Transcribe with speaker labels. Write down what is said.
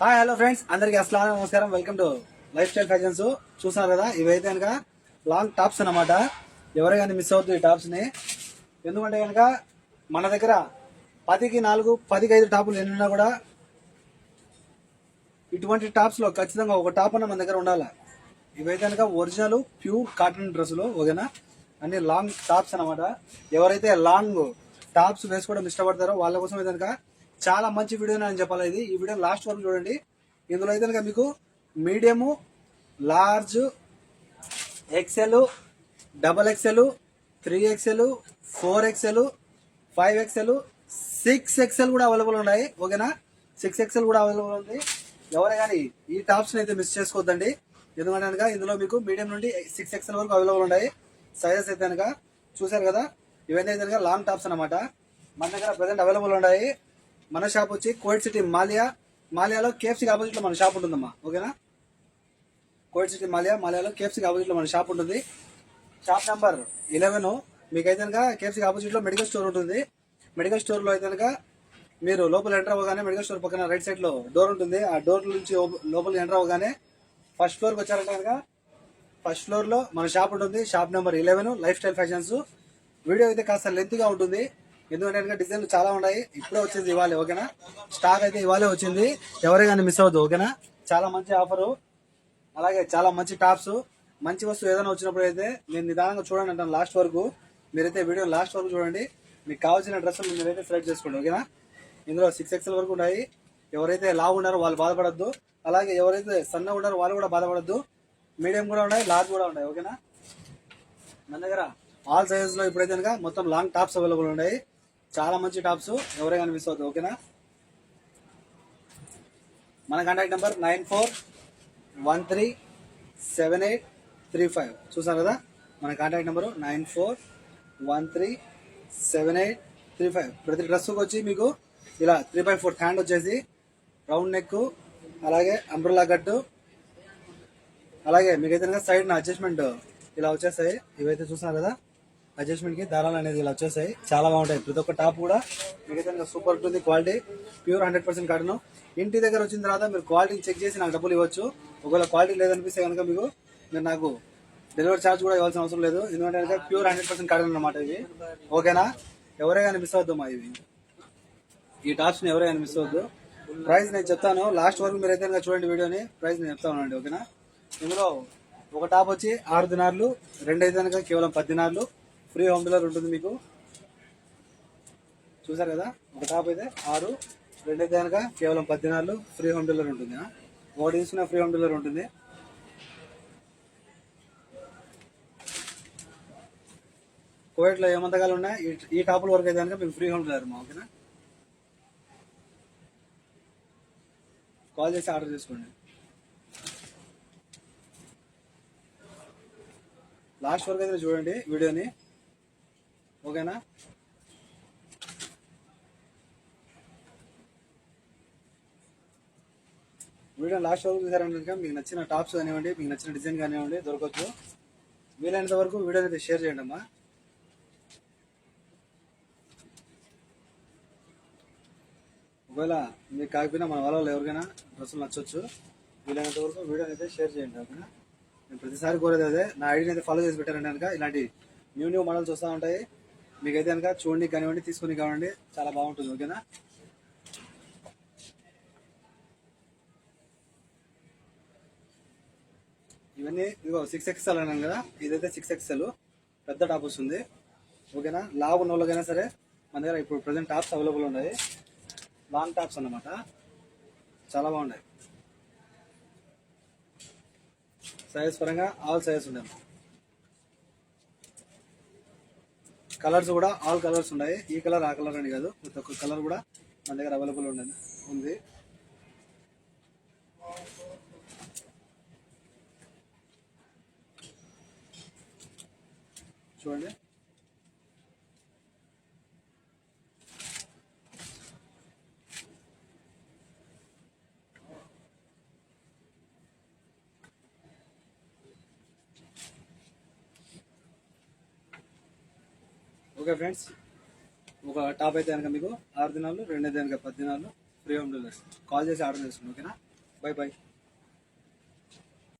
Speaker 1: Hi hello friends, అందరికి అస్సలాము నమస్కారం. Welcome to life style fashions. చూస్తున్నారు కదా, ఇవైతే కనుక లాంగ్ టాప్స్ అన్నమాట. ఎవరు కానీ మిస్ అవుతుంది ఈ టాప్స్ ని. ఎందుకంటే కనుక మన దగ్గర 10కి 4, 10కి 5 టాపులు ఎన్నున్నా కూడా ఇటువంటి టాప్స్ లో ఖచ్చితంగా ఒక టాప్ అన్న మన దగ్గర ఉండాలి. ఇవైతే కనుక ఒరిజినల్ ప్యూర్ కాటన్ డ్రెస్సులు, ఓకేనా. అన్ని లాంగ్ టాప్స్ అన్నమాట. ఎవరైతే లాంగ్ టాప్స్ వేసుకోవడం ఇష్టపడతారో వాళ్ళ కోసం అయితే కనుక చాలా మంచి వీడియో అని చెప్పాలి. ఈ వీడియో లాస్ట్ వరకు చూడండి. ఇందులో అయితే కనుక మీకు medium, large, XL, double XL, 3XL, 4XL, 5XL, 6XL కూడా అవైలబుల్ ఉన్నాయి, ఓకేనా. 6XL కూడా అవైలబుల్ ఉంది. ఎవరే కానీ ఈ టాప్స్ అయితే మిస్ చేసుకోవద్దండి. ఎందుకంటే కనుక ఇందులో మీకు మీడియం నుండి 6XL వరకు అవైలబుల్ ఉన్నాయి. సైజెస్ అయితే కనుక చూసారు కదా. ఇవన్నీ అయితే కనుక లాంగ్ టాప్స్ అనమాట. మన దగ్గర ప్రజెంట్ అవైలబుల్ ఉన్నాయి. మన షాప్ వచ్చి కోవిడ్ సిటీ మాలియాలో కేఎఫ్సీ ఆపోజిట్ లో మన షాప్ ఉంటుందమ్మా, ఓకేనా. కోవిడ్ సిటీ మాలియాలో కేఎఫ్సీ ఆపోజిట్ లో మన షాప్ ఉంటుంది. Shop number 11. మీకైతే కనుక కేఎఫ్సీ ఆపోజిట్ లో మెడికల్ స్టోర్ ఉంటుంది. మెడికల్ స్టోర్ లో అయితే కనుక మీరు లోపల ఎంటర్ అవ్వగానే మెడికల్ స్టోర్ పక్కన రైట్ సైడ్ లో డోర్ ఉంటుంది. ఆ డోర్ నుంచి లోపలికి ఎంటర్ అవ్వగానే ఫస్ట్ ఫ్లోర్ కి వచ్చారంటే కనుక ఫస్ట్ ఫ్లోర్ లో మన షాప్ ఉంటుంది. Shop number 11, life style fashions. Video అయితే కాస్త లెంత్ గా ఉంటుంది. ఎందుకంటే డిజైన్లు చాలా ఉన్నాయి. ఇప్పుడే వచ్చింది ఇవాళ, ఓకేనా. స్టాక్ అయితే ఇవాళే వచ్చింది. ఎవరే కానీ మిస్ అవ్వద్దు, ఓకేనా. చాలా మంచి ఆఫరు, అలాగే చాలా మంచి టాప్స్. మంచి వస్తువు ఏదైనా వచ్చినప్పుడు అయితే నేను నిదానంగా చూడండి అంటాను లాస్ట్ వరకు. మీరైతే వీడియో లాస్ట్ వరకు చూడండి. మీకు కావాల్సిన డ్రెస్సులు మీరైతే సెలెక్ట్ చేసుకోండి, ఓకేనా. ఇందులో 6XL వరకు ఉన్నాయి. ఎవరైతే లావు ఉన్నారో వాళ్ళు బాధపడద్దు. అలాగే ఎవరైతే సన్నగా ఉన్నారో వాళ్ళు కూడా బాధపడద్దు. మీడియం కూడా ఉన్నాయి, లార్జ్ కూడా ఉన్నాయి, ఓకేనా. మన దగ్గర ఆల్ సైజెస్ లో ఇప్పుడైతే కనుక మొత్తం లాంగ్ టాప్స్ అవైలబుల్ ఉన్నాయి. చాలా మంచి టాప్స్, ఎవరే కానీ మిస్ అవుతుంది, ఓకేనా. మన కాంటాక్ట్ నెంబర్ 94137835. చూసారు కదా, మన కాంటాక్ట్ నెంబరు 94137835. ప్రతి డ్రెస్కి వచ్చి మీకు ఇలా 3/4 హ్యాండ్ వచ్చేసి రౌండ్ నెక్, అలాగే అంబ్రెల్లా కట్టు, అలాగే మీకైతే సైడ్ అడ్జస్ట్మెంట్ ఇలా వచ్చేస్తాయి. ఇవైతే చూస్తున్నారు కదా, అడ్జస్ట్మెంట్ కి దారాలు అనేది ఇలా వచ్చేసాయి. చాలా బాగుంటాయి. ప్రతి ఒక్క టాప్ కూడా మీకైతే సూపర్ ఉంటుంది. Quality pure 100% cotton. ఇంటి దగ్గర వచ్చిన తర్వాత మీరు క్వాలిటీ చెక్ చేసి నాకు డబ్బులు ఇవ్వచ్చు. ఒకవేళ క్వాలిటీ లేదనిపిస్తే కనుక మీరు నాకు డెలివరీ ఛార్జ్ కూడా ఇవ్వాల్సిన అవసరం లేదు. ఎందుకంటే ప్యూర్ 100% కాటన్ అనమాట ఇవి, ఓకేనా. ఎవరే కానీ మిస్ అవద్దు మా ఇవి. ఈ టాప్స్ ని ఎవరే కానీ మిస్ అవద్దు. ప్రైస్ నేను చెప్తాను లాస్ట్ వరకు. మీరు అయితే చూడండి వీడియోని. ప్రైస్ నేను చెప్తాను, ఓకేనా. ఇందులో ఒక టాప్ వచ్చి 6 దినార్లు, 2 అయితే కనుక కేవలం 10 దినార్లు. ఫ్రీ హోమ్ డెలివరీ ఉంటుంది మీకు. చూసారు కదా, ఒక టాప్ అయితే 6, 2 అయితే కనుక కేవలం 10 దినార్లు. ఫ్రీ హోమ్ డెలివరీ ఉంటుంది. ఒకటి తీసుకున్న ఫ్రీ హోమ్ డెలివరీ ఉంటుంది. కోవిడ్ లో ఏమంతకాలు ఉన్నాయి. ఈ టాపుల వరకు అయితే కనుక మీకు ఫ్రీ హోమ్ డెలివరీ, ఓకేనా. కాల్ చేసి ఆర్డర్ చేసుకోండి. లాస్ట్ వరకు అయితే చూడండి వీడియోని, ఓకేనా. వీడియో లాస్ట్ వరకు చూసారంటే మీకు నచ్చిన టాప్స్ కానివ్వండి, మీకు నచ్చిన డిజైన్ కానివ్వండి దొరకవచ్చు. వీలైనంత వరకు వీడియోని అయితే షేర్ చేయండి అమ్మా. ఒకవేళ మీకు కాకపోయినా మన వాళ్ళలో ఎవరికైనా డ్రెస్సులు నచ్చవచ్చు. వీలైనంత వరకు వీడియోని అయితే షేర్ చేయండి, ఓకేనా. నేను ప్రతిసారి కోరేది అదే. నా ఐడిని అయితే ఫాలో చేసి పెట్టారంటే కనుక ఇలాంటి న్యూ మోడల్స్ వస్తూ ఉంటాయి. మీకైతే కనుక చూడండి కానివ్వండి, తీసుకుని కానివ్వండి, చాలా బాగుంటుంది, ఓకేనా. ఇవన్నీ ఇదిగో 6XL అన్నాను కదా, ఇదైతే 6XL పెద్ద టాప్ వస్తుంది, ఓకేనా. లావు ఉన్న వాళ్ళకైనా సరే మన దగ్గర ఇప్పుడు ప్రజెంట్ టాప్స్ అవైలబుల్ ఉన్నాయి. లాంగ్ టాప్స్ అన్నమాట, చాలా బాగున్నాయి. సైజ్ పరంగా ఆల్ సైజెస్ ఉన్నాయి. కలర్స్ కూడా ఆల్ కలర్స్ ఉన్నాయి. ఈ కలర్ ఆ కలర్ అని కాదు, ప్రతి ఒక్క కలర్ కూడా మన దగ్గర అవైలబుల్ ఉంది. చూడండి, ఓకే ఫ్రెండ్స్. ఒక టాప్ అయితే కనుక మీకు 6 దినాలు, 2 అయితే కనుక 10 దినాలు. Free home delivery. కాల్ చేసి ఆర్డర్ చేసుకోండి, ఓకేనా. By by.